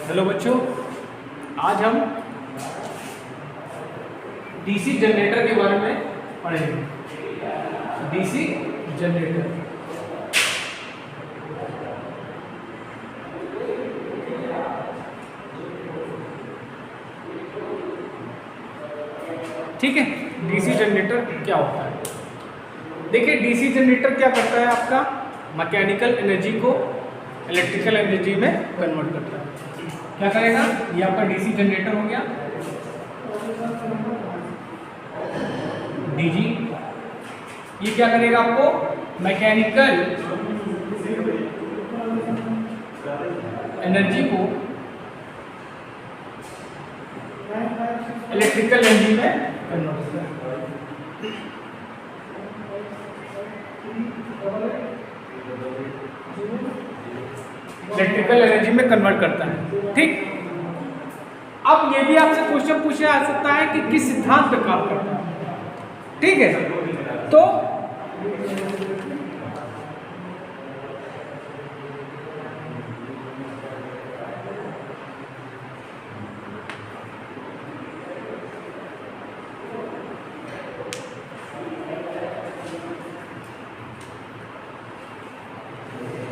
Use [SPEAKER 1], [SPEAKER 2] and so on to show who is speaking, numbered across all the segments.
[SPEAKER 1] Hello बच्चों, आज हम डीसी जनरेटर के बारे में पढ़ेंगे। डीसी जनरेटर ठीक है। डीसी जनरेटर क्या होता है? देखिए, डीसी जनरेटर क्या करता है, आपका मैकेनिकल एनर्जी को इलेक्ट्रिकल एनर्जी में कन्वर्ट करता है। क्या करेगा? ये आपका डीसी जनरेटर हो गया, डीजी। ये क्या करेगा? आपको मैकेनिकल एनर्जी को इलेक्ट्रिकल एनर्जी में कन्वर्ट करता है। इलेक्ट्रिकल एनर्जी में कन्वर्ट करता है, ठीक। अब ये भी आपसे क्वेश्चन पूछा जा सकता है कि किस सिद्धांत पर काम करता है, ठीक है। तो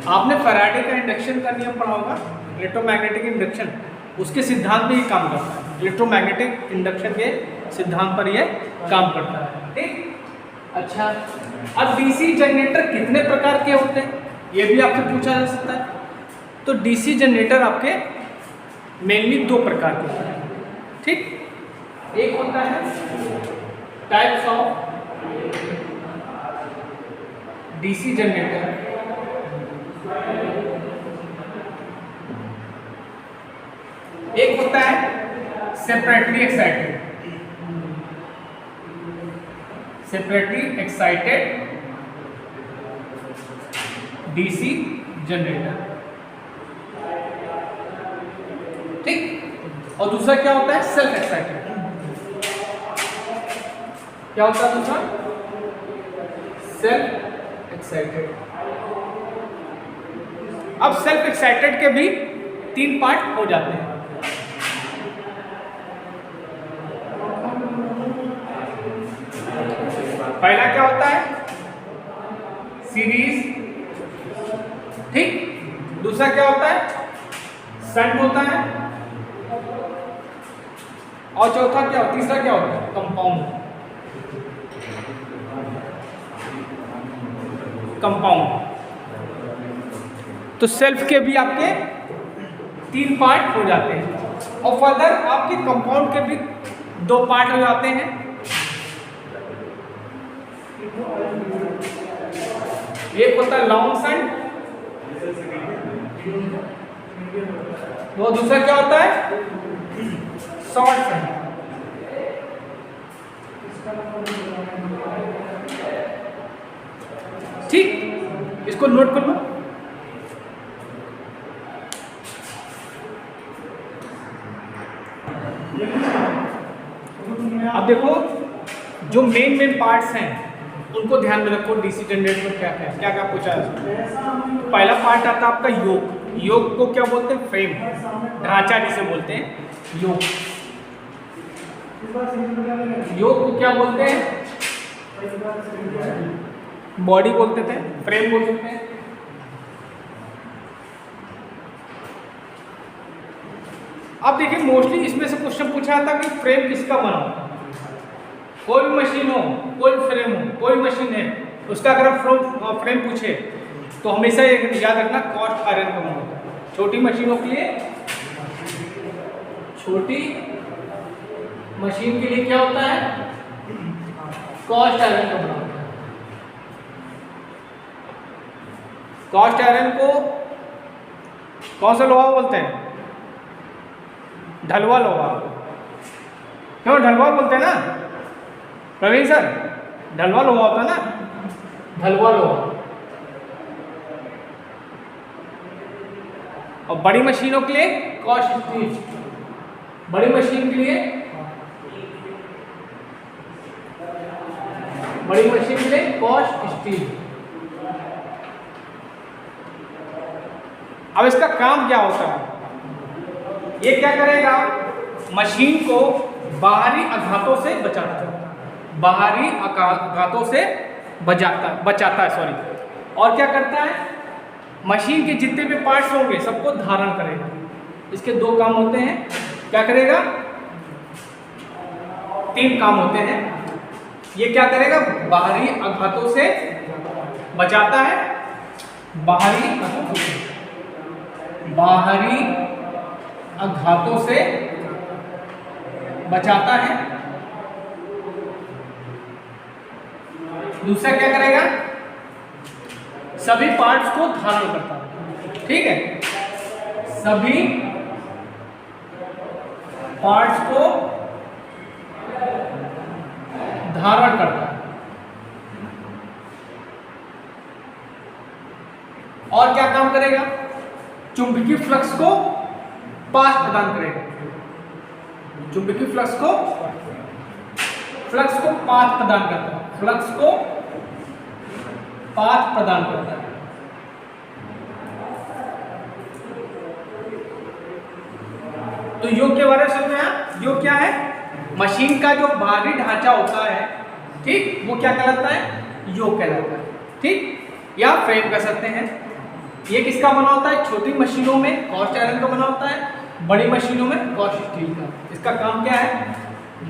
[SPEAKER 1] आपने फैराडे का इंडक्शन का नियम पढ़ा होगा, इलेक्ट्रोमैग्नेटिक इंडक्शन। उसके सिद्धांत में ये काम करता है, इलेक्ट्रोमैग्नेटिक इंडक्शन के सिद्धांत पर ये काम करता है, ठीक। अच्छा, अब डीसी जनरेटर कितने प्रकार के होते हैं, ये भी आपसे पूछा जा सकता है। तो डीसी जनरेटर आपके मेनली दो प्रकार के होते हैं, ठीक। एक होता है टाइप्स ऑफ डीसी जनरेटर, एक होता है सेपरेटली एक्साइटेड डीसी जनरेटर, ठीक। और दूसरा क्या होता है? Self excited. क्या होता है दूसरा? Self excited. अब सेल्फ एक्साइटेड के भी तीन पार्ट हो जाते हैं। पहला क्या होता है? सीरीज, ठीक। दूसरा क्या होता है? शंट होता है। और चौथा क्या? तीसरा क्या होता है? कंपाउंड। तो सेल्फ के भी आपके तीन पार्ट हो जाते हैं, और फर्दर आपके कंपाउंड के भी दो पार्ट हो जाते हैं। एक होता है लॉन्ग शंट, वो दूसरा क्या होता है? Short shunt. ठीक, इसको नोट कर लो। अब देखो, जो मेन पार्ट्स हैं उनको ध्यान में रखो। डीसी जनरेटर में क्या क्या पूछा है? पहला पार्ट आता है आपका योग। योग को क्या बोलते हैं? फ्रेम, ढांचा जिसे बोलते हैं, योग। योग को क्या बोलते हैं? बॉडी बोलते थे, फ्रेम बोल सकते हैं। अब देखिए, मोस्टली इसमें से क्वेश्चन पूछा था कि फ्रेम किसका बना होता है। कोई भी मशीन हो, कोई फ्रेम हो, कोई मशीन है, उसका अगर फ्रेम पूछे तो हमेशा याद रखना कास्ट आयरन का बना होता है। छोटी मशीनों के लिए, छोटी मशीन के लिए क्या होता है? कास्ट आयरन का बना होता है। कास्ट आयरन को कौन सा लोहा बोलते हैं? ढलवा लोहा। क्यों ढलवा बोलते हैं ना प्रवीण सर? ढलवा लोहा होता है ना, ढलवा लोहा। और बड़ी मशीनों के लिए कास्ट स्टील। बड़ी मशीन के लिए, बड़ी मशीन के लिए कास्ट स्टील। अब इसका काम क्या होता है? ये क्या करेगा, मशीन को बाहरी आघातों से बचाता है, बाहरी आघातों से बचाता है सॉरी। और क्या करता है, मशीन के जितने भी पार्ट्स होंगे सबको धारण करेगा। इसके दो काम होते हैं, क्या करेगा, तीन काम होते हैं। ये क्या करेगा, बाहरी आघातों से बचाता है, बाहरी आघातों से बचाता है। दूसरा क्या करेगा, सभी पार्ट्स को धारण करता है। ठीक है, सभी पार्ट्स को धारण करता है। और क्या काम करेगा, चुंबकीय फ्लक्स को पाथ प्रदान करेगा, चुंबकीय फ्लक्स को पाथ प्रदान करता है, फ्लक्स को पाथ प्रदान करता है। तो योग के बारे में समझ में आया। योग क्या है, मशीन का जो बाहरी ढांचा होता है, ठीक, वो क्या कहलाता है, योग कहलाता है। ठीक, या फ्रेम कह सकते हैं। ये किसका बना होता है, छोटी मशीनों में कॉस्ट आयरन का बना होता है, बड़ी मशीनों में कॉस्ट स्टील का। इसका काम क्या है,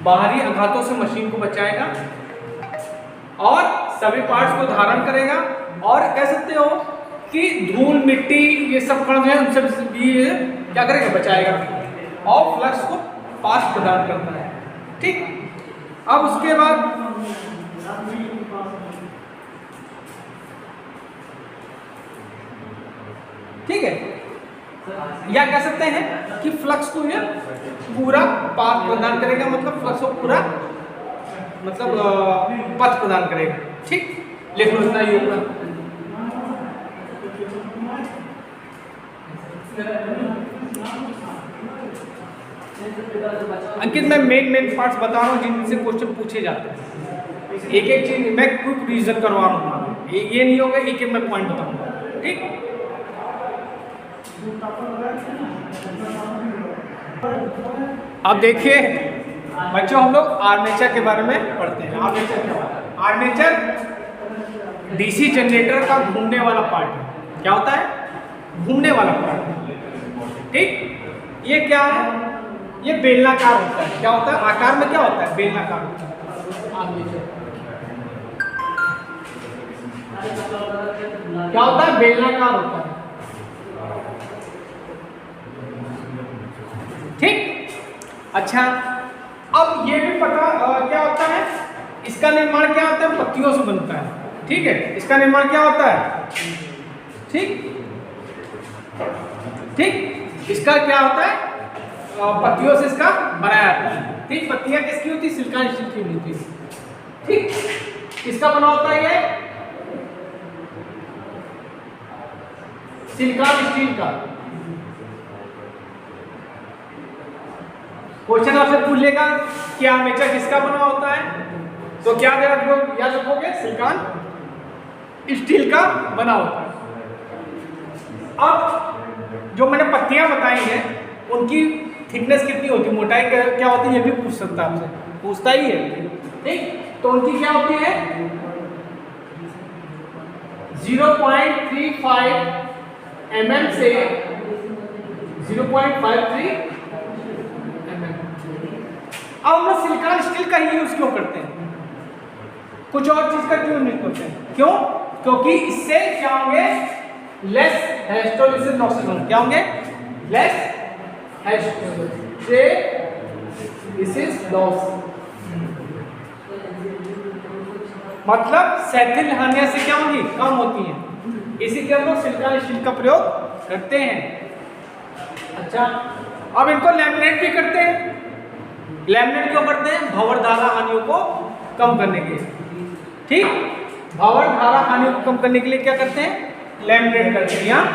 [SPEAKER 1] बाहरी आघातों से मशीन को बचाएगा और सभी पार्ट्स को धारण करेगा। और कह सकते हो कि धूल मिट्टी ये सब कण है उनसे भी क्या करेगा, बचाएगा और फ्लक्स को पास प्रदान करता है। ठीक, अब उसके बाद ठीक है, या कह सकते हैं कि फ्लक्स को ये पूरा पाथ प्रदान करेगा, मतलब फ्लक्स को पूरा मतलब पथ प्रदान करेगा। ठीक, लिख लो इतना योग का। अंकित मैं मेन पार्ट्स बता रहा हूँ जिनसे क्वेश्चन पूछे जाते हैं। एक एक चीज मैं क्विक रिवीजन करवा रहा हूँ, ये नहीं होगा, एक एक मैं पॉइंट बताऊंगा। ठीक, अब देखिए बच्चों, हम लोग आर्मेचर के बारे में पढ़ते हैं। आर्मेचर क्या होता है, आर्मेचर डीसी जनरेटर का घूमने वाला पार्ट है। क्या होता है, घूमने वाला पार्ट है। ठीक, ये क्या है, ये बेलनाकार होता है। क्या होता है, आकार में क्या होता है, बेलनाकार होता है आर्मेचर। क्या होता है, बेलनाकार होता है। ठीक, अच्छा, अब ये भी पता क्या होता है, इसका निर्माण क्या होता है, पत्तियों से बनता है। ठीक है, इसका निर्माण क्या होता है, ठीक ठीक, इसका क्या होता है, पत्तियों से इसका बनाया जाता है। ठीक, पत्तियां किसकी होती है, सिलिकॉन स्टील की होती है। ठीक, किसका बना होता है, ये सिलिकॉन स्टील का। क्वेश्चन आपसे पूछ लेगा कि आर्मेचर किसका बना होता है, तो क्या याद रखोगे, सिलिकॉन स्टील का बना होता है। अब जो मैंने पत्तियां बताई हैं उनकी थिकनेस कितनी होती है, मोटाई क्या होती है, ये भी पूछ सकता है आपसे, पूछता ही है। ठीक, तो उनकी क्या होती है, 0.35 mm से 0.53 mm। अब हम लोग सिलिकॉन स्टील का ही यूज क्यों करते हैं, कुछ और चीज का क्यों नहीं करते हैं, क्यों, क्योंकि इससे क्या होंगे, लेस हिस्टोलिसिस लॉसेस होंगे। क्या होंगे, लेस हिस्टोलिसिस लॉस, मतलब सैथिल हानियां से क्या होंगी, कम होती हैं। इसी के हम लोग सिलिकॉन स्टील का प्रयोग करते हैं। अच्छा, अब इनको लैमिनेट भी करते हैं। लैमिनेट क्यों करते हैं, भंवर धारा हानियों को कम करने के लिए। ठीक, भंवर धारा हानियों को कम करने के लिए क्या करते हैं, लैमिनेट करते हैं, यहाँ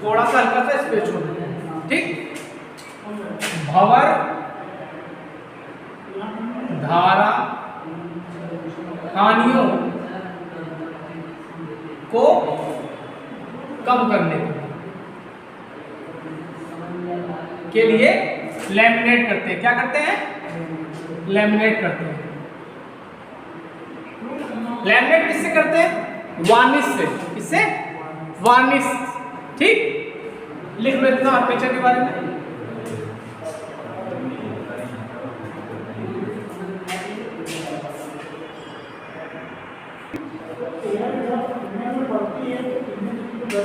[SPEAKER 1] थोड़ा सा हल्का सा स्पेस छोड़ देते हैं। ठीक, भंवर धारा हानियों को कम करने के लिए के लिए लैमिनेट करते हैं। क्या करते हैं? लैमिनेट करते हैं। लैमिनेट किससे करते हैं? वार्निश से। किससे? वार्निश। ठीक, लिख लो इतना आर्मेचर के बारे में।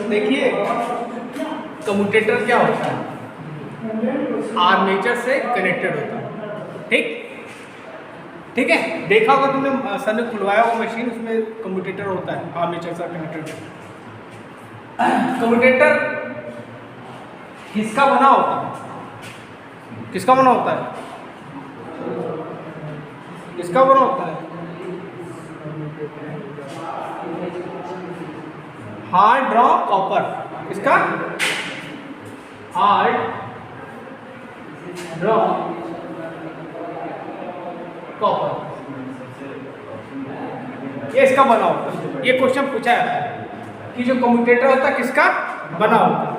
[SPEAKER 1] देखिए कम्यूटेटर क्या होता है? आर्मेचर से कनेक्टेड होता है। ठीक, ठीक है। देखा होगा तुमने, सर ने खुलवाया वो मशीन, उसमें कम्यूटेटर होता है आर्मेचर से कनेक्टेड। कम्यूटेटर किसका बना होता है? किसका बना होता है? किसका बना होता है? Hard draw copper. किसका? हार्ड ड्रॉ कॉपर, ये इसका बना होता है। ये क्वेश्चन पूछा जाता है कि जो कम्यूटेटर होता है किसका बना होता है।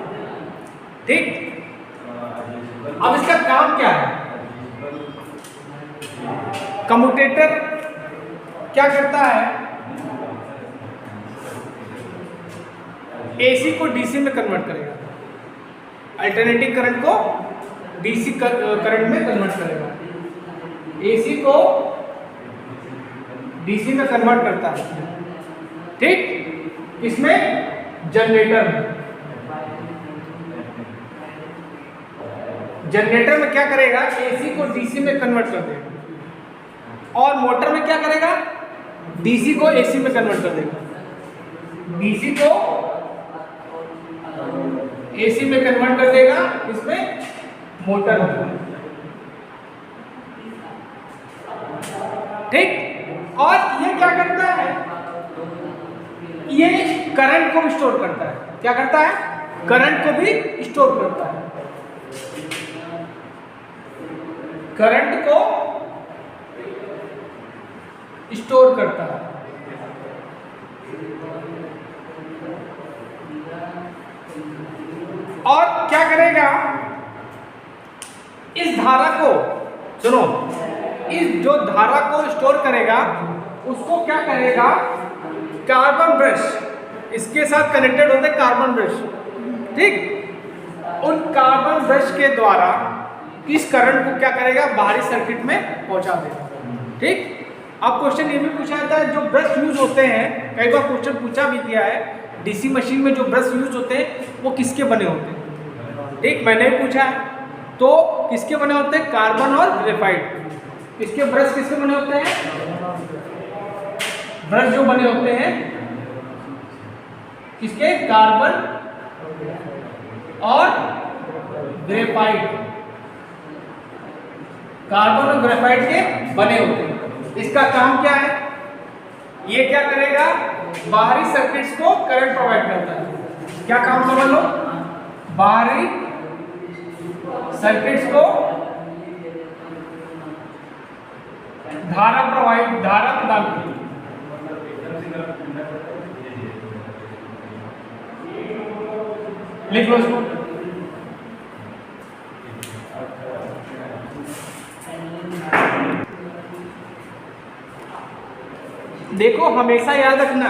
[SPEAKER 1] ठीक, अब इसका काम क्या है? कम्यूटेटर क्या करता है? एसी को डीसी में कन्वर्ट करेगा, अल्टरनेटिंग करंट को डीसी करंट में कन्वर्ट करेगा। एसी को डीसी में कन्वर्ट करता है। ठीक, इसमें जनरेटर में। जनरेटर में क्या करेगा? एसी को डीसी में कन्वर्ट कर देगा। और मोटर में क्या करेगा? डीसी को एसी में कन्वर्ट कर देगा। डीसी को एसी में कन्वर्ट कर देगा, इसमें मोटर होगा। ठीक, और ये क्या करता है? ये करंट को भी स्टोर करता है। क्या करता है? करंट को भी स्टोर करता है। करंट को स्टोर करता है। और क्या करेगा? इस धारा को, सुनो, इस जो धारा को स्टोर करेगा उसको क्या करेगा? कार्बन ब्रश, इसके साथ कनेक्टेड होते हैं कार्बन ब्रश। ठीक, उन कार्बन ब्रश के द्वारा इस करंट को क्या करेगा? बाहरी सर्किट में पहुंचा देगा। ठीक, अब क्वेश्चन ये भी पूछा जाता है, जो ब्रश यूज होते हैं, कई बार क्वेश्चन पूछा भी गया है, डीसी मशीन में जो ब्रश यूज होते हैं वो किसके बने होते हैं? ठीक, मैंने भी पूछा है, तो किसके बने होते हैं? कार्बन और ग्रेफाइट। इसके ब्रश किसके बने होते हैं? ब्रश जो बने होते हैं किसके? कार्बन और ग्रेफाइट। कार्बन और ग्रेफाइट के बने होते हैं। इसका काम क्या है? ये क्या करेगा? बाहरी सर्किट्स को करंट प्रोवाइड करता है। क्या काम समझ लो? बाहरी सर्किट्स को धारा प्रदान करती है। लिख लो इसको। देखो, हमेशा याद रखना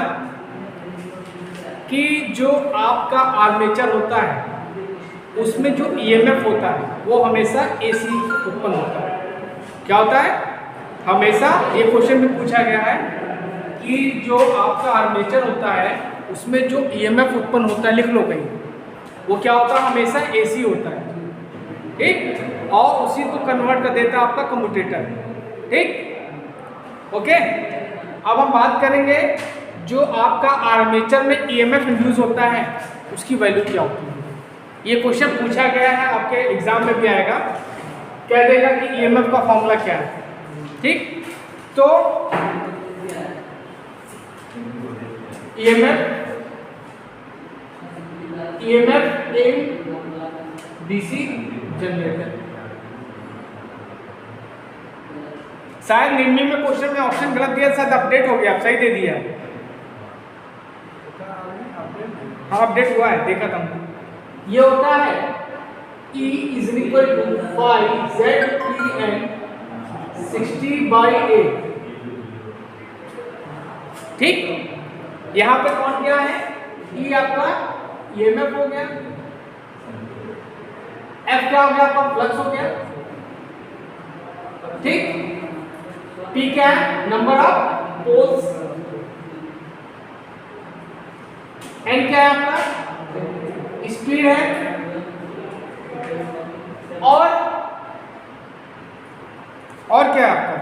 [SPEAKER 1] कि जो आपका आर्मेचर होता है उसमें जो ईएमएफ होता है वो हमेशा एसी उत्पन्न होता है। क्या होता है? हमेशा, ये क्वेश्चन में पूछा गया है कि जो आपका आर्मेचर होता है उसमें जो ईएमएफ उत्पन्न होता है, लिख लो कहीं, वो क्या होता है? हमेशा एसी होता है। ठीक, और उसी को कन्वर्ट कर देता है आपका कम्यूटेटर। ठीक, ओके। अब हम बात करेंगे जो आपका आर्मेचर में ईएमएफ इंड्यूस होता है उसकी वैल्यू क्या होती है। ये क्वेश्चन पूछा गया है, आपके एग्जाम में भी आएगा, कह देगा कि ईएमएफ का फॉर्मूला क्या है। ठीक, तो ईएमएफ इन डीसी जनरेटर। शायद 99 में क्वेश्चन में ऑप्शन गलत दिया, शायद अपडेट हो गया, आप सही दे दिया। हाँ, अपडेट हुआ है, देखा था। ये होता है E is equal to 5 ZPN 60/8। ठीक, यहां पे कौन क्या है? E आपका EMF हो गया, F क्या हो गया? आपका फ्लक्स हो गया। ठीक, P क्या है? Number of poles. N क्या है आपका? स्पीड है। और क्या है आपका?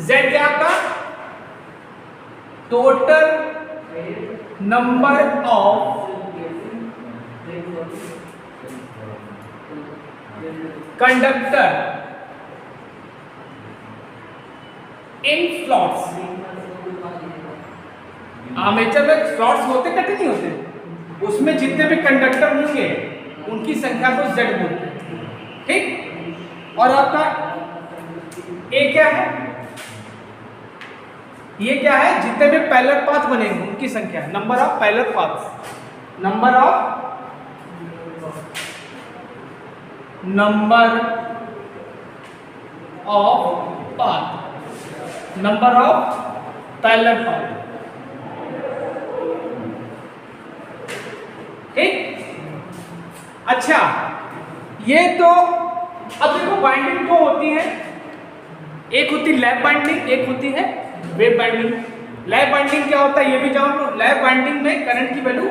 [SPEAKER 1] Z क्या आपका? Total number of conductor in slots. Armature में स्लॉट्स होते कटे नहीं होते, उसमें जितने भी कंडक्टर होंगे उनकी संख्या को Z बोलते हैं। ठीक, और आपका A क्या है? ये क्या है? जितने भी पैरेलल पाथ बनेंगे उनकी संख्या, number of parallel paths, number of path, number of parallel path. ठीक, अच्छा, ये तो अब देखो बाइंडिंग दो होती है, एक होती लैप बाइंडिंग, एक होती है वेव बाइंडिंग। लैप बाइंडिंग क्या होता है ये भी जान लो। लैप बाइंडिंग में करंट की वैल्यू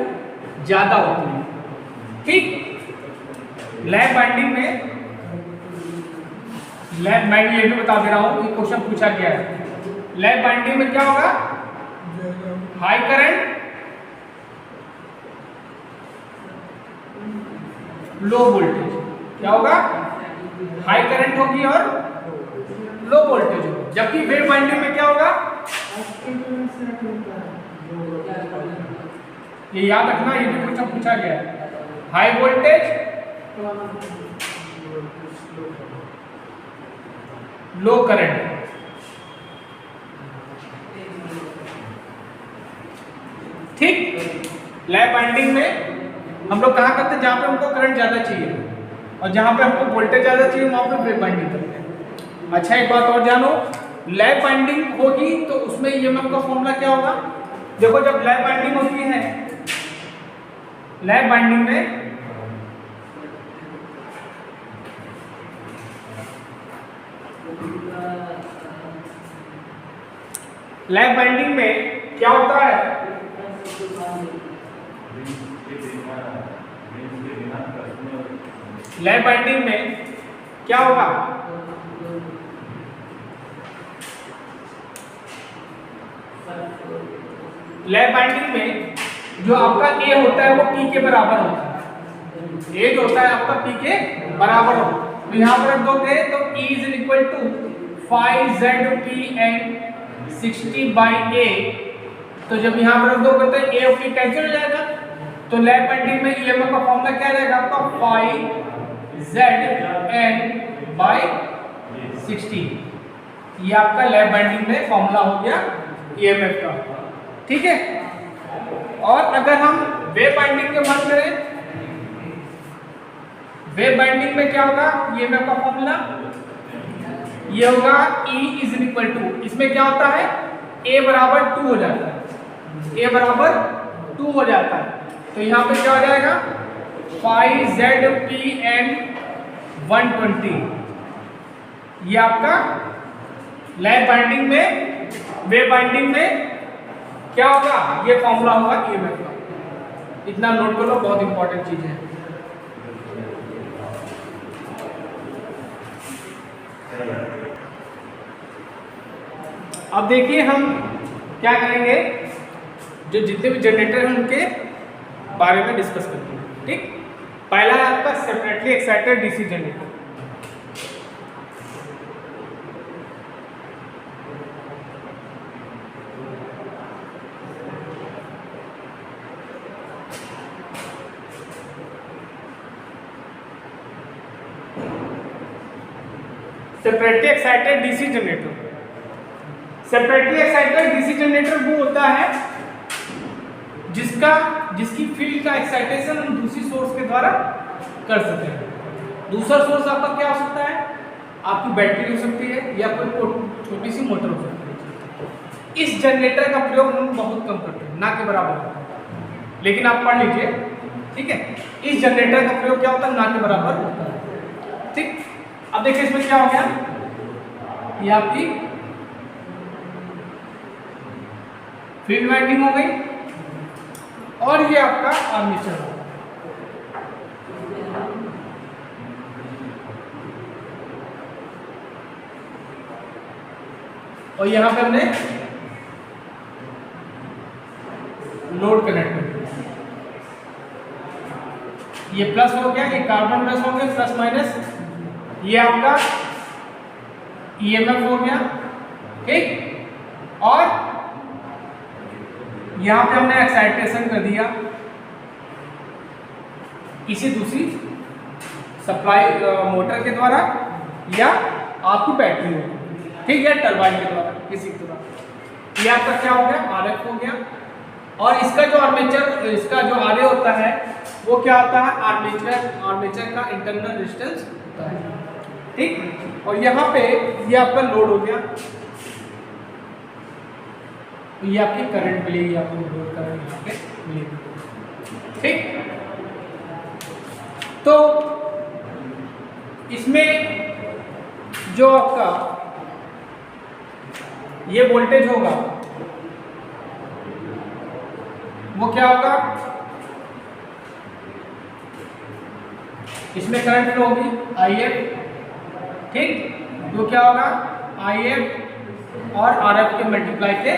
[SPEAKER 1] ज्यादा होती है। ठीक, लैप बाइंडिंग में मैं ये भी बता दे रहा हूं, ये क्वेश्चन पूछा गया है। लैप बाइंडिंग में क्या होगा? High current, low voltage. क्या होगा? हाई करंट होगी और लो वोल्टेज होगी। जबकि वेव बाइंडिंग में क्या होगा? ये याद रखना, ये भी क्वेश्चन पूछा गया है। हाई वोल्टेज, लो करंट। ठीक, लैप बाइंडिंग में हम लोग कहाँ करते हैं? जहां पे हमको करंट ज्यादा चाहिए, और जहां पे हमको वोल्टेज ज्यादा चाहिए वहां पे वेव बाइंडिंग करते हैं। अच्छा, एक बात और जानो, लैप बाइंडिंग होगी तो उसमें ईएमएफ का फॉर्मूला क्या होगा? देखो, जब लैप बाइंडिंग होती है, लैप बाइंडिंग में क्या होता है? लैप बाइंडिंग में क्या होगा? लैप बाइंडिंग में जो आपका A होता है वो P के बराबर होता है। A जो होता है आपका P के बराबर होता है। तो यहाँ पर रख दोगे तो E is equal to 5ZPN 60/8। तो जब यहाँ पर रख दोगे तो A और P कैंसिल हो जाएगा। तो लैप बाइंडिंग में ईएमएफ का फॉर्मूला क्या रहेगा आपका? 5ZN/60। ये आपका लैप बाइंडिंग में फॉर्मूला हो गया ईएमएफ का। ठीक है, और अगर हम वेव बाइंडिंग की बात करें, वेव बाइंडिंग में क्या होगा? ईएमएफ का फॉर्मूला ये होगा E इज इक्वल टू, इसमें क्या होता है? A बराबर 2 हो जाता है। A बराबर 2 हो जाता है। तो यहाँ पे क्या हो जाएगा? 5ZPN 120। ये आपका लैप बाइंडिंग में, वेव बाइंडिंग में क्या होगा? ये फॉर्मूला होगा ईएमएफ का। इतना नोट कर लो, बहुत इंपॉर्टेंट चीज है। अब देखिए हम क्या करेंगे, जो जितने भी जनरेटर हैं उनके बारे में डिस्कस करते हैं। ठीक, पहला है आपका separately excited DC generator. Separately excited DC generator. Separately excited DC generator वो होता है जिसकी फील्ड का एक्साइटेशन हम दूसरी सोर्स के द्वारा कर सकते हैं। दूसरा सोर्स आपका क्या हो सकता है, आपकी बैटरी हो सकती है या कोई छोटी सी मोटर हो सकती है। इस जनरेटर का प्रयोग हम बहुत कम करते हैं, ना के बराबर होता है, लेकिन आप पढ़ लीजिए, ठीक है। इस जनरेटर का प्रयोग क्या होता है, ना के बराबर होता है, ठीक। अब देखिए इसमें क्या हो गया, ये आपकी फील्ड वाइंडिंग हो गई और ये आपका आर्मेचर हो गया। और यहां पे हमने लोड कनेक्ट कर दिया, ये प्लस हो गया, ये कार्बन प्लस हो गया, प्लस माइनस, ये आपका ईएमएफ हो गया, ठीक। और यहां पे हमने एक्साइटेशन कर दिया किसी दूसरी सप्लाई मोटर के द्वारा या आपकी बैटरी हो, ठीक है, टरबाइन के द्वारा किसी के द्वारा। ये आपका क्या हो गया, आरएफ हो गया। और इसका जो आर्मेचर, इसका जो आरए होता है वो क्या होता है, आर्मेचर का इंटरनल रेजिस्टेंस होता है, ठीक। और यहाँ पे ये आपका लोड हो गया, ये आपकी करंट मिलेगी, आपको लोड करंट यहाँ पे मिलेगी, ठीक। तो इसमें जो आपका ये वोल्टेज होगा वो क्या होगा, इसमें करंट फ्लो होगी IF, ठीक। जो क्या होगा IF और RF के मल्टीप्लाई के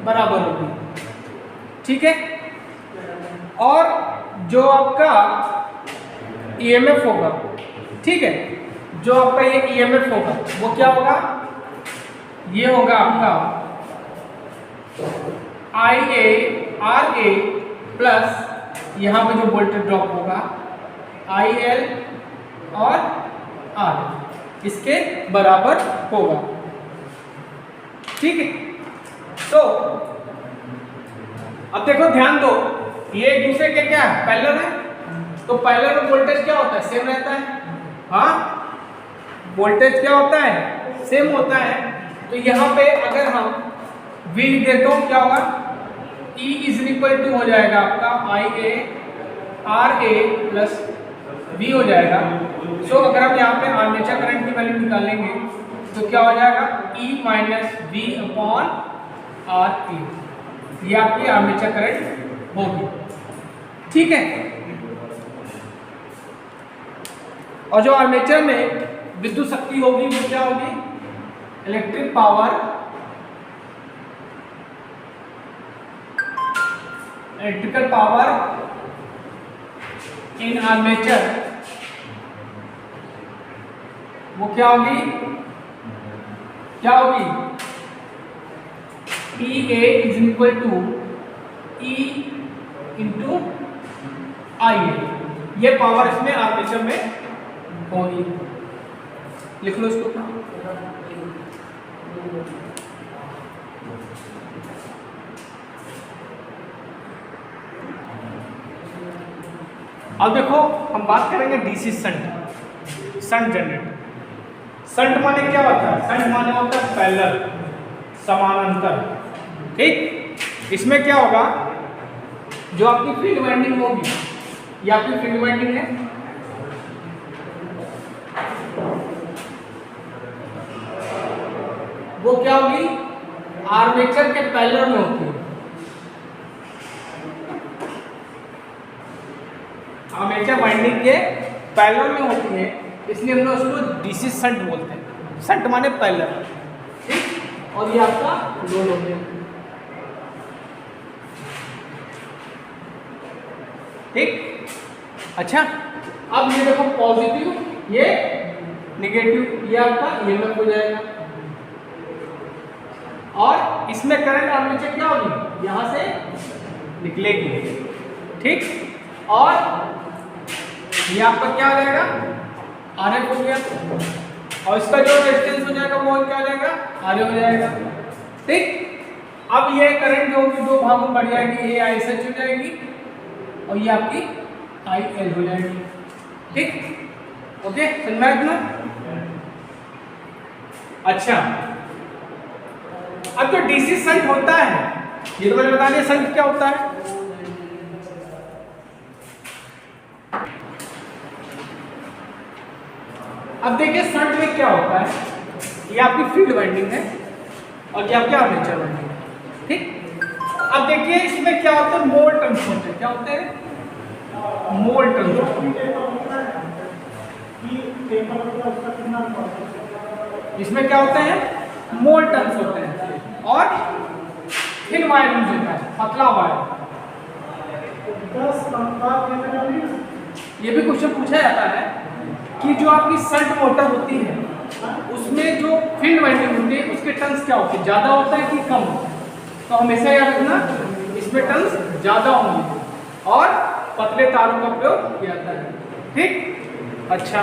[SPEAKER 1] बराबर होगी, ठीक है। और जो आपका EMF होगा, ठीक है, जो आपका ये EMF होगा वो क्या होगा, ये होगा आपका IARA प्लस यहाँ पे जो वोल्टेज ड्रॉप होगा IL और R, इसके बराबर होगा, ठीक है। तो अब देखो ध्यान दो, ये एक दूसरे के क्या है, पैरेलल है, तो पैरेलल में वोल्टेज क्या होता है, सेम रहता है, हाँ, वोल्टेज क्या होता है, सेम होता है। तो यहाँ पे अगर हम V लिख देते हो क्या होगा, E इज इक्वल टू हो जाएगा आपका IARA प्लस V हो जाएगा। सो अगर हम यहाँ पे आर्मेचर करंट की वैल्यू निकालेंगे तो क्या हो जाएगा, E minus V upon RA, ये आपकी आर्मेचर करंट होगी, ठीक है। और जो आर्मेचर में विद्युत शक्ति होगी वो क्या होगी, electric power, electrical power in armature, वो क्या होगी, EA is equal to E into IA, ये पावर इसमें आर्मेचर में होगी, लिख लो इसको। अब देखो हम बात करेंगे डीसी शंट जनरेटर। शंट माने क्या होता है, शंट माने होता है पैरेलल, समानांतर, ठीक। इसमें क्या होगा, जो आपकी फील्ड वाइंडिंग होगी, ये आपकी फील्ड वाइंडिंग है, वो क्या होगी, आर्मेचर के पैरेलल में होती है, आर्मेचर वाइंडिंग के पैरेलल में होती है, इसलिए हम लोग उसको डीसी शंट बोलते हैं। शंट माने पैरेलल, ठीक। और ये आपका लोड हो गया, ठीक। अच्छा, अब ये देखो पॉजिटिव, ये नेगेटिव, ये आपका ईएमएफ हो जाएगा। और इसमें करंट आर्मेचर क्या होगी, यहां से निकलेगी, ठीक। और ये आपका क्या हो जाएगा, RF हो गया, और इसका जो रेजिस्टेंस हो जाएगा वो क्या हो जाएगा, RA हो जाएगा, ठीक। अब ये करंट जो होगी दो भागों में बढ़ जाएगी, ये आई एस एच हो जाएगी और ये आपकी आई एल हो जाएगी। ठीक, ओके, समझ में इतना? अच्छा, अब जो डीसी शंट होता है, ये तो मैंने बता दिया शंट क्या होता है। अब देखिए शंट में क्या होता है, ये आपकी फील्ड वाइंडिंग है और ये आपकी आर्मेचर वाइंडिंग है। ठीक, अब देखिए इसमें क्या होता है, मोल टर्न्स होते हैं। क्या होते हैं? मोल टर्न्स। इसमें क्या होते हैं? मोल टर्न्स होते हैं और थिन वायर यूज होता है, पतला वायर। ये भी क्वेश्चन पूछा जाता है कि जो आपकी शंट मोटर होती है उसमें जो फील्ड वाइंडिंग होती है उसके टर्न्स क्या होते हैं, ज्यादा होता है कि कम होता है? तो हमेशा याद रखना इसमें टर्न्स ज्यादा होंगे और पतले तारों का प्रयोग किया जाता है। ठीक, अच्छा,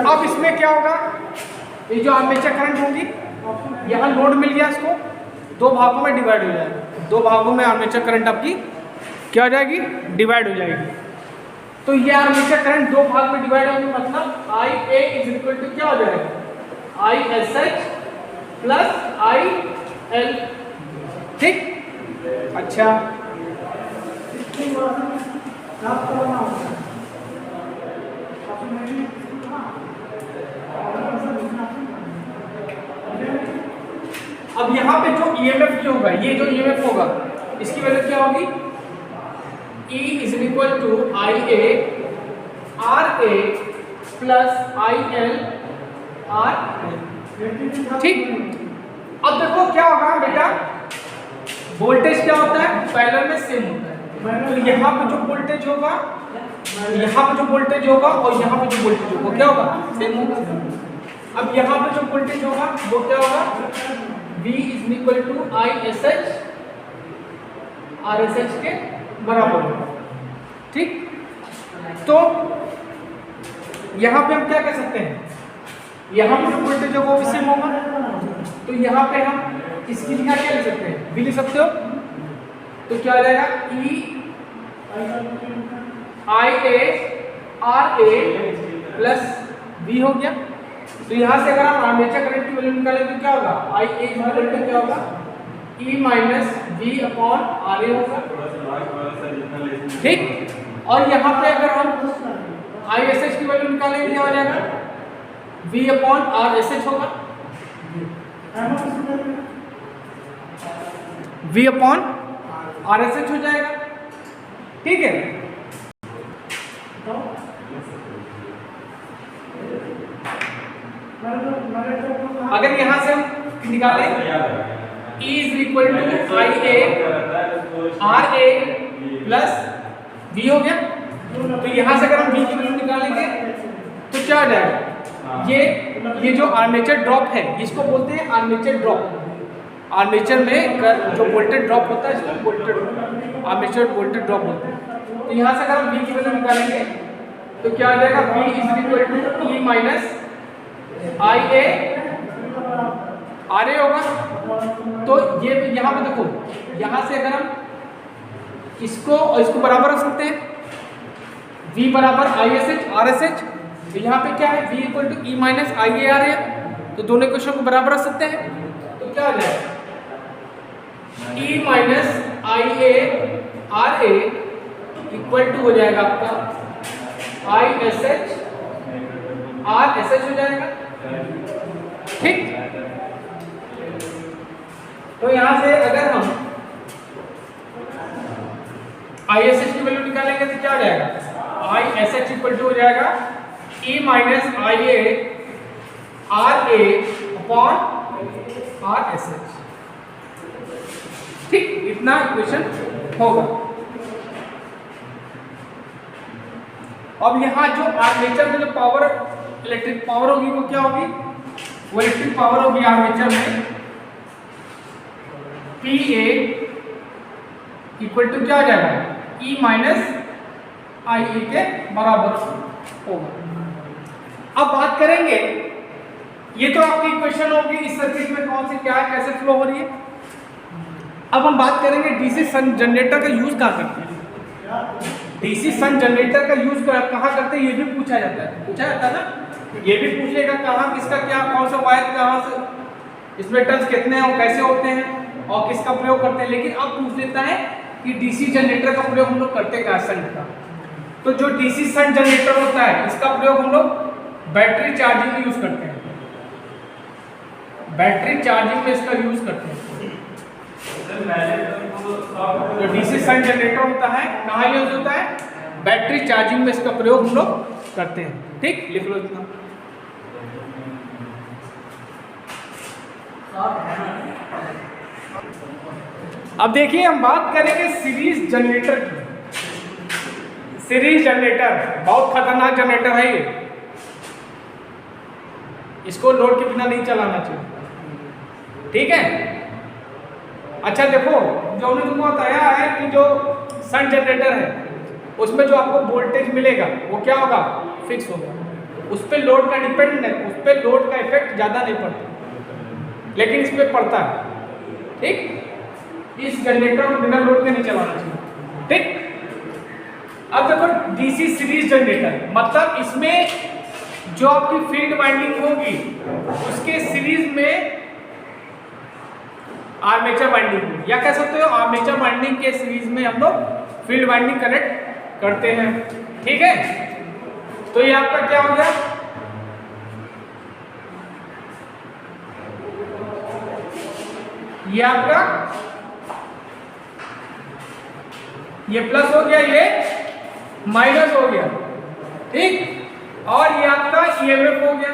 [SPEAKER 1] अब इसमें क्या होगा, ये जो आर्मेचर करंट होगी, यहाँ लोड मिल गया, इसको दो भागों में डिवाइड हो जाएगा। दो भागों में आर्मेचर करंट आपकी क्या हो जाएगी, डिवाइड हो जाएगी। तो ये आर्मेचर करंट दो भाग में डिवाइड होगी, मतलब आई ए इज इक्वल टू क्या हो जाएगा, I S H plus I L. ठीक, अच्छा, अब यहाँ पे जो ईएमएफ की होगा, ये जो ईएमएफ होगा इसकी वैल्यू क्या होगी, E is equal to I A R A plus I L R L. ठीक, अब देखो क्या होगा बेटा, वोल्टेज क्या होता है, पैरेलल में सेम होता है। तो यहाँ पे जो वोल्टेज होगा, यहाँ पे जो वोल्टेज होगा और यहाँ पे जो वोल्टेज होगा क्या होगा, सेम होगा। अब यहाँ पे जो वोल्टेज होगा वो क्या होगा, V is equal to I S H R S H के बराबर होगा। ठीक, तो यहाँ पे हम क्या कर सकते हैं, यहाँ पे जो वोल्टेज होगा वो भी सेम होगा, तो यहाँ पे हम इसकी जगह क्या लिख सकते हैं, V लिख सकते हो। तो क्या आ जाएगा, E I A R A plus V हो गया। तो यहाँ से अगर आप आर्मेचर करंट की वैल्यू निकालें तो क्या होगा, आई ए इक्वल टू क्या होगा, E minus V upon R A होगा। ठीक, और यहाँ पे अगर हम आई एस एच की वैल्यू निकालेंगे क्या हो जाएगा, V upon R S H होगा, V upon R S H हो जाएगा। ठीक है, अगर यहां से हम निकालें E is equal to I A R A plus V हो गया, तो यहां से अगर हम V की वैल्यू निकालेंगे तो क्या आ जाएगा, ये जो आर्मेचर ड्रॉप है इसको बोलते हैं आर्मेचर ड्रॉप। आर्मेचर में जो वोल्टेज ड्रॉप होता है इसको आर्मेचर वोल्टेज ड्रॉप बोलते हैं। तो यहाँ से अगर हम V की वैल्यू निकालेंगे तो क्या आ जाएगा, V is equal to E minus I A R A होगा। तो ये यहाँ पे देखो, यहाँ से अगर हम इसको और इसको बराबर रख सकते हैं, V बराबर I S H R S H, तो यहाँ पे क्या है, V equal to E minus I A R A, तो दोनों इक्वेशन को बराबर रख सकते हैं। तो क्या आ जाएगा, E minus I A R A equal to हो जाएगा आपका I S H R S H हो जाएगा। ठीक, तो यहां से अगर हम आई एस एच की वैल्यू निकालेंगे तो क्या हो जाएगा, I S H equal to हो जाएगा E minus I A R A upon R S H. ठीक, इतना इक्वेशन होगा। अब यहाँ जो आर्मेचर में जो पावर इलेक्ट्रिक पावर होगी वो क्या होगी, वो इलेक्ट्रिक पावर होगी आर्मेचर में पी ए इक्वल टू क्या हो जाएगा, E माइनस आई ए के बराबर होगा। अब बात करेंगे ये तो आपकी इक्वेशन होगी इस सर्किट में कौन सी क्या है, कैसे फ्लो हो रही है। अब हम बात करेंगे डीसी सन जनरेटर का यूज कहाँ करते हैं। डीसी सन जनरेटर का यूज कहाँ करते हैं ये भी पूछा जाता है ना, ये भी पूछ लेगा कहाँ किसका क्या, कौन सा वायर कहाँ से, इसमें टर्न्स कितने हैं और कैसे होते हैं और किसका प्रयोग करते हैं। लेकिन अब पूछ लेता है कि डीसी जनरेटर का प्रयोग हम लोग करते क्या, शंट का। तो जो डीसी शंट जनरेटर होता है इसका प्रयोग हम लोग बैटरी चार्जिंग में यूज करते हैं, बैटरी चार्जिंग में इसका यूज करते हैं। जो डीसी शंट जनरेटर होता है कहाँ यूज होता है, बैटरी चार्जिंग में इसका प्रयोग हम लोग करते हैं। ठीक, लिख लो इतना। अब देखिए हम बात करेंगे सीरीज जनरेटर की। सीरीज जनरेटर बहुत खतरनाक जनरेटर है ये, इसको लोड के बिना नहीं चलाना चाहिए। ठीक है, अच्छा देखो जो हमने तुमको बताया है कि जो शंट जनरेटर है उसमें जो आपको वोल्टेज मिलेगा वो क्या होगा, फिक्स होगा, उस पर लोड का डिपेंड है, उस पर लोड का इफेक्ट ज़्यादा नहीं पड़ता, लेकिन इस पर पड़ता है। ठीक, इस जनरेटर को बिना लोड के नहीं चलाना चाहिए। ठीक, अब देखो डीसी सीरीज जनरेटर मतलब इसमें जो आपकी फील्ड वाइंडिंग होगी उसके सीरीज में आर्मेचर वाइंडिंग होगी, या कह सकते हो आर्मेचर वाइंडिंग के सीरीज में हम लोग फील्ड वाइंडिंग कनेक्ट करते हैं। ठीक है, तो ये आपका क्या हो गया, ये आपका ये प्लस हो गया, ये माइनस हो गया। ठीक, और ये आपका ईएमएफ हो गया,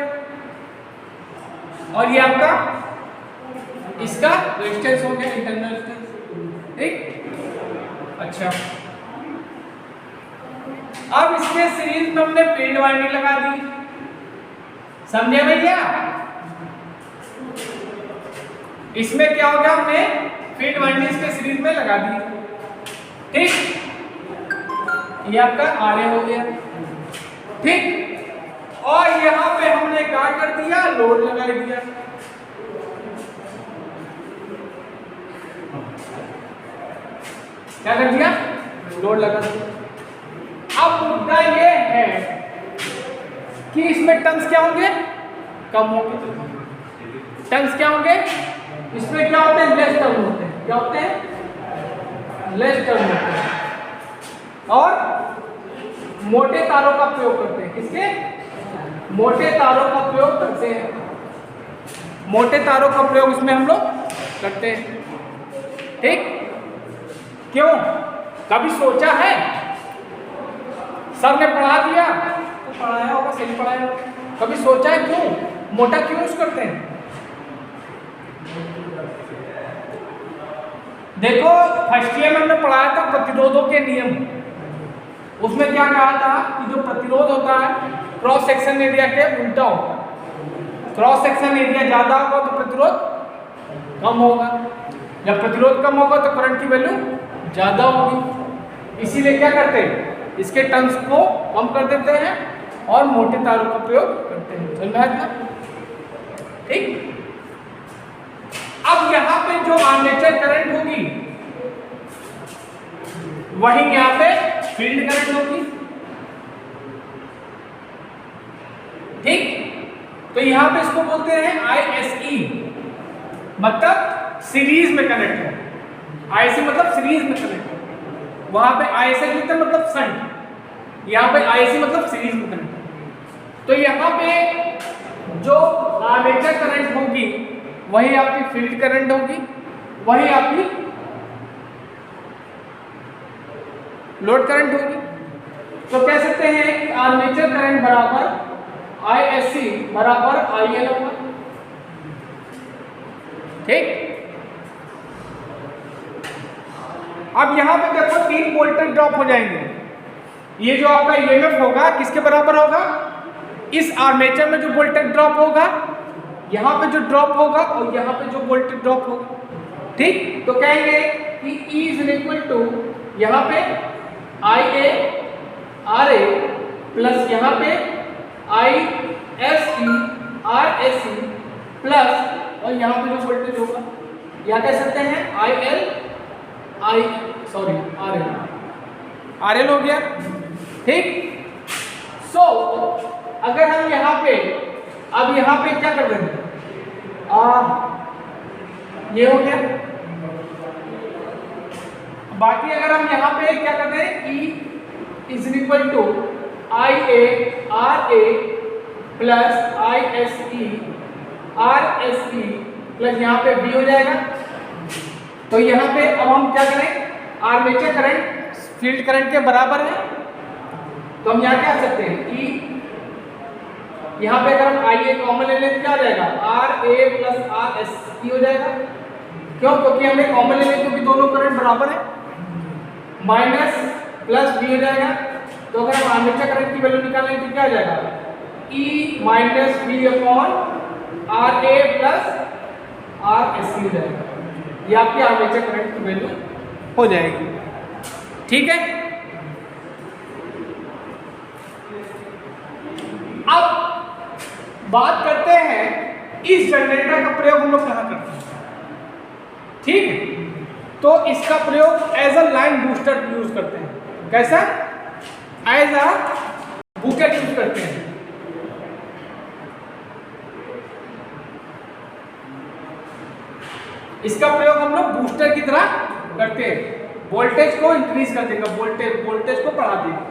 [SPEAKER 1] और ये आपका इसका रेजिस्टेंस हो गया, इंटरनल रेजिस्टेंस। ठीक, अच्छा अब इसके सीरीज में हमने फील्ड वाइंडिंग लगा दी, समझे भैया। इसमें क्या हो गया, हमने फील्ड वाइंडिंग इसके सीरीज में लगा दी। ठीक, ये आपका आरए हो गया। ठीक, और यहां पे हमने क्या कर दिया, लोड लगा दिया। क्या कर दिया, लोड लगा दिया। अब मुद्दा ये है कि इसमें टर्न्स क्या होंगे, कम होंगे। टर्न्स क्या होंगे, इसमें क्या होते हैं, लेस टर्न होते हैं। क्या होते हैं, लेस टर्न होते हैं। और मोटे तारों का प्रयोग करते हैं, किसके, मोटे तारों का प्रयोग करते हैं, मोटे तारों का प्रयोग इसमें हम लोग करते हैं। ठीक, क्यों, कभी सोचा है, सर ने पढ़ा दिया तो पढ़ाया होगा, सही पढ़ाया होगा, कभी सोचा है क्यों मोटा क्यों यूज करते हैं। देखो फर्स्ट ईयर में हमने पढ़ाया था प्रतिरोधों के नियम, उसमें क्या कहा था कि जो प्रतिरोध होता है क्रॉस सेक्शन एरिया के उल्टा होता है। क्रॉस सेक्शन एरिया ज्यादा होगा तो प्रतिरोध कम होगा, जब प्रतिरोध कम होगा तो करंट की वैल्यू ज्यादा होगी। इसीलिए क्या करते हैं, इसके टर्न्स को कम कर देते हैं और मोटे तारों का प्रयोग करते हैं। समझ में आया? ठीक, अब यहां पे जो आर्मेचर करंट होगी वही यहां पे फील्ड करंट होगी। ठीक, तो यहां पे इसको बोलते हैं ISE, मतलब सीरीज में कनेक्ट है। ISE मतलब सीरीज में कनेक्ट है, वहां पे ISE मतलब शंट, यहाँ पे ISE मतलब सीरीज में कनेक्ट है। तो यहाँ पे जो आर्मेचर करंट होगी वही आपकी फील्ड करंट होगी, वही आपकी लोड करंट होगी। तो कह सकते हैं कि आर्मेचर करंट बराबर ISE बराबर IL होगा। ठीक, अब यहां पे देखो 3 वोल्टेज ड्रॉप हो जाएंगे। ये जो आपका EMF होगा किसके बराबर होगा, इस आर्मेचर में जो वोल्टेज ड्रॉप होगा, यहाँ पे जो ड्रॉप होगा और यहाँ पे जो वोल्टेज ड्रॉप होगा। ठीक, तो कहेंगे कि E इज इक्वल टू यहाँ पे IA RA प्लस यहाँ पे ISE RSE प्लस और यहाँ पे जो वोल्टेज होगा या कह सकते हैं आर एल हो गया। ठीक, सो अगर हम यहाँ पे अब यहाँ पे क्या कर देंगे, ये हो गया। बाकी अगर हम यहाँ पे क्या करते हैं, E is equal to I A R A plus I S E R S E plus यहाँ पे B हो जाएगा। तो यहाँ पे अब हम क्या करें, आर्मेचर करंट फील्ड करंट के बराबर है, तो हम यहाँ क्या कर सकते हैं, E यहाँ पे अगर हम आई ए कॉमन ले लें तो क्या हो जाएगा, R A plus R S E हो जाएगा। क्यों, क्योंकि हमने कॉमन ले लिया क्योंकि दोनों करंट बराबर है। माइनस प्लस B हो जाएगा। तो अगर हम आर्मेचर करंट की वैल्यू निकालें तो क्या हो जाएगा, E minus B upon R A plus R S E हो जाएगा। ये आपकी आर्मेचर करंट की वैल्यू हो जाएगी। ठीक है, अब बात करते हैं इस जनरेटर का प्रयोग हम लोग कहाँ करते हैं। ठीक है, तो इसका प्रयोग as a line booster use करते हैं। कैसा, एज अ बूस्टर यूज करते हैं। इसका प्रयोग हम लोग बूस्टर की तरह करते हैं, वोल्टेज को इंक्रीज कर देगा, वोल्टेज को बढ़ा देगा।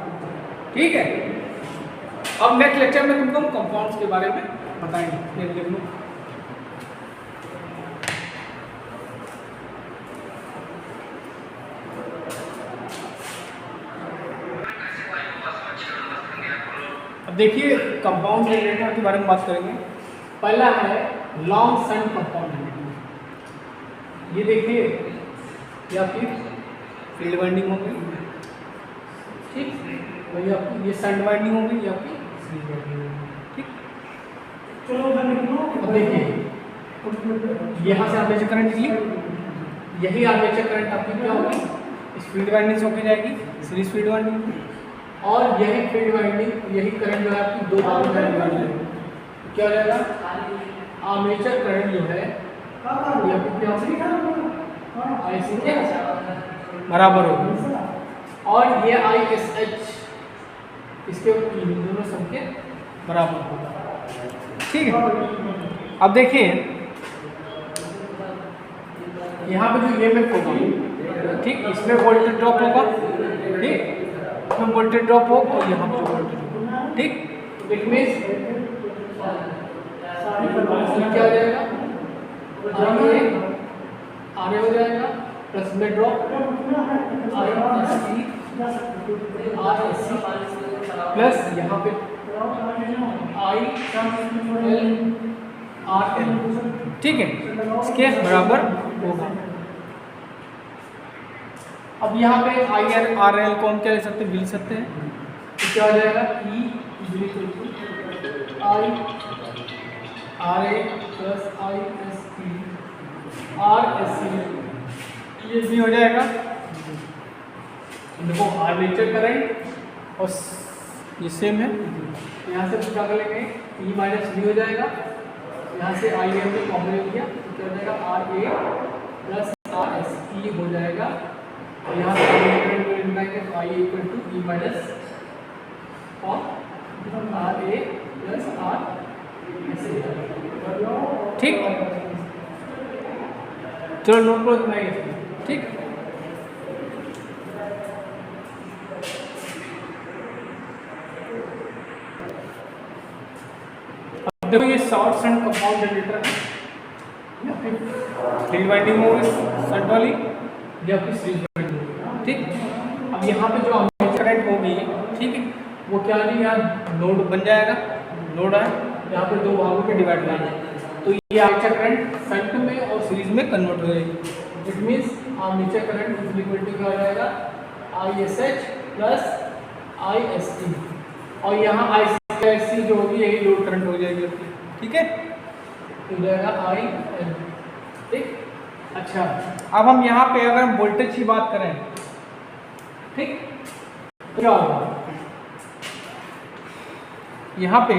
[SPEAKER 1] ठीक है, अब नेक्स्ट लेक्चर में तुमको हम कंपाउंड्स के बारे में बताएंगे। अब देखिए कंपाउंड जनरेटर के बारे में बात करेंगे। पहला है लॉन्ग शन कंपाउंड जनरेटर। ये देखिए, ये आपकी फील्ड वाइंडिंग हो गई। ठीक, वही आपकी ये शंट वाइंडिंग हो गई, ये आपकी सीरीज वाइंडिंग हो गई। ठीक, चलो अब देखिए यहाँ से आर्मेचर करंट निकली, यही आर्मेचर करंट आपकी क्या होगी, इस फील्ड वाइंडिंग से होकर जाएगी सीरीज फील्ड वाइंडिंग, और यही फील्ड वाइंडिंग यही करंट जो है आपकी दो भागों में डिवाइड हो जाएगी। क्या हो जाएगा, आर्मेचर करंट जो है ये क्या IC के बराबर होगी, और ये ISH इसके दोनों सब के बराबर होगा। ठीक है, अब देखिए यहाँ पे जो EMF होगा, ठीक, इसमें वोल्टेज ड्रॉप होगा। ठीक, इसमें वोल्टेज ड्रॉप हो और यहाँ पे जो वोल्टेज होगा। ठीक, इट मींस क्या हो जाएगा, आगे हो जाएगा प्लस में ड्रॉप RSC प्लस यहाँ पे ILRL। ठीक है, इसके बराबर होगा। अब यहाँ पे ILRL को हम क्या ले सकते हैं, मिल सकते हैं। तो क्या हो जाएगा, E IRA plus ISC RSC, ये भी हो जाएगा। देखो आर्मेचर करंट और ये सेम है, यहाँ से क्या कर लेंगे, E माइनस B हो जाएगा, यहाँ से IM में कॉमन हो गया तो क्या हो जाएगा, RA प्लस RSE हो जाएगा, और यहाँ से करंट को लिखेंगे तो I equal to E minus और RA प्लस RSE। ठीक, चलो नोट करो बनाइए। ठीक, अब देखो ये शॉर्ट शंट कंपाउंड जनरेटर है, फील्ड वाइंडिंग होगी शंट वाली, ये आपकी सीरीज वाइंडिंग होगी। ठीक, अब यहाँ पे जो आर्मेचर करंट होगी, ठीक है, वो क्या नहीं, यहाँ नोड बन जाएगा, नोड है यहाँ पे दो भागों के डिवाइड करना है, तो ये आर्मेचर करंट शंट में और सीरीज में कन्वर्ट हो जाएगी। It means armature current is equal to क्या हो जाएगा, ISH प्लस ISC, और यहाँ ISC जो होगी यही लोड करंट हो जाएगी। ठीक है, हो जाएगा IL। ठीक, अच्छा, अब हम यहाँ पे अगर हम वोल्टेज की बात करें, ठीक, तो क्या होगा, यहाँ पे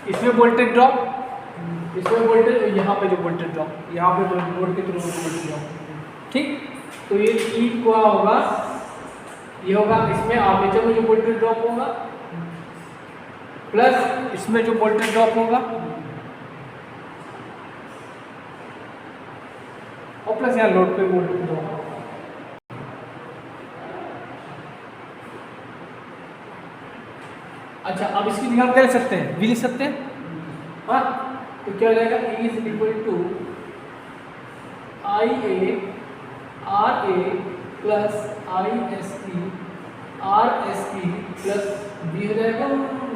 [SPEAKER 1] इसमें वोल्टेज ड्रॉप, इसमें वोल्टेज, यहाँ पे जो वोल्टेज ड्रॉप, यहाँ पे लोड के थ्रू वोल्टेज ड्रॉप। ठीक, तो ये ई क्या होगा, ये होगा इसमें आर्मेचर में जो वोल्टेज ड्रॉप होगा प्लस इसमें जो वोल्टेज ड्रॉप होगा और प्लस यहाँ लोड पे वोल्टेज ड्रॉप। अच्छा, अब इसकी हम क्या लिख सकते हैं, वी लिख सकते हैं। हाँ, तो क्या हो जाएगा, E is equal to I A R A plus I S E R S E plus B हो जाएगा।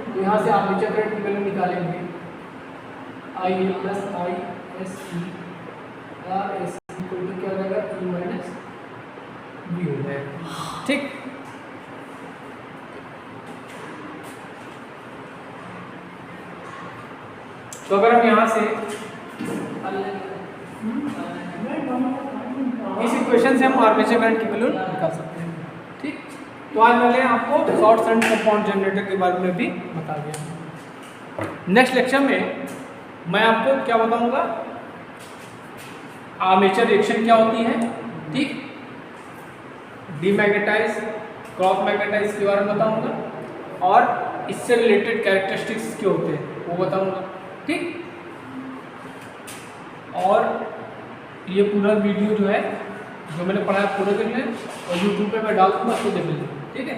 [SPEAKER 1] तो यहाँ से आर्मेचर करंट की वैल्यू निकालेंगे, I A plus I S E R S E equal to क्या हो जाएगा, ई माइनस बी हो जाएगा। ठीक, तो अगर हम यहाँ से इस इक्वेशन से हम आर्मेचर करंट की वैल्यू निकाल सकते हैं। ठीक, तो आज मैंने आपको शॉर्ट सर्किट कंपाउंड जनरेटर के बारे में भी बता दिया। नेक्स्ट लेक्चर में मैं आपको क्या बताऊंगा, आर्मेचर रिएक्शन क्या होती है, ठीक, डीमैग्नेटाइज क्रॉस मैग्नेटाइज के बारे में बताऊंगा और इससे रिलेटेड कैरेक्टरिस्टिक्स क्या होते हैं वो बताऊंगा। ठीक, और ये पूरा वीडियो जो है जो मैंने पढ़ाया पूरा कर लें और यूट्यूब पे मैं डाल दूँगा, आपको देख लीजिए। ठीक है।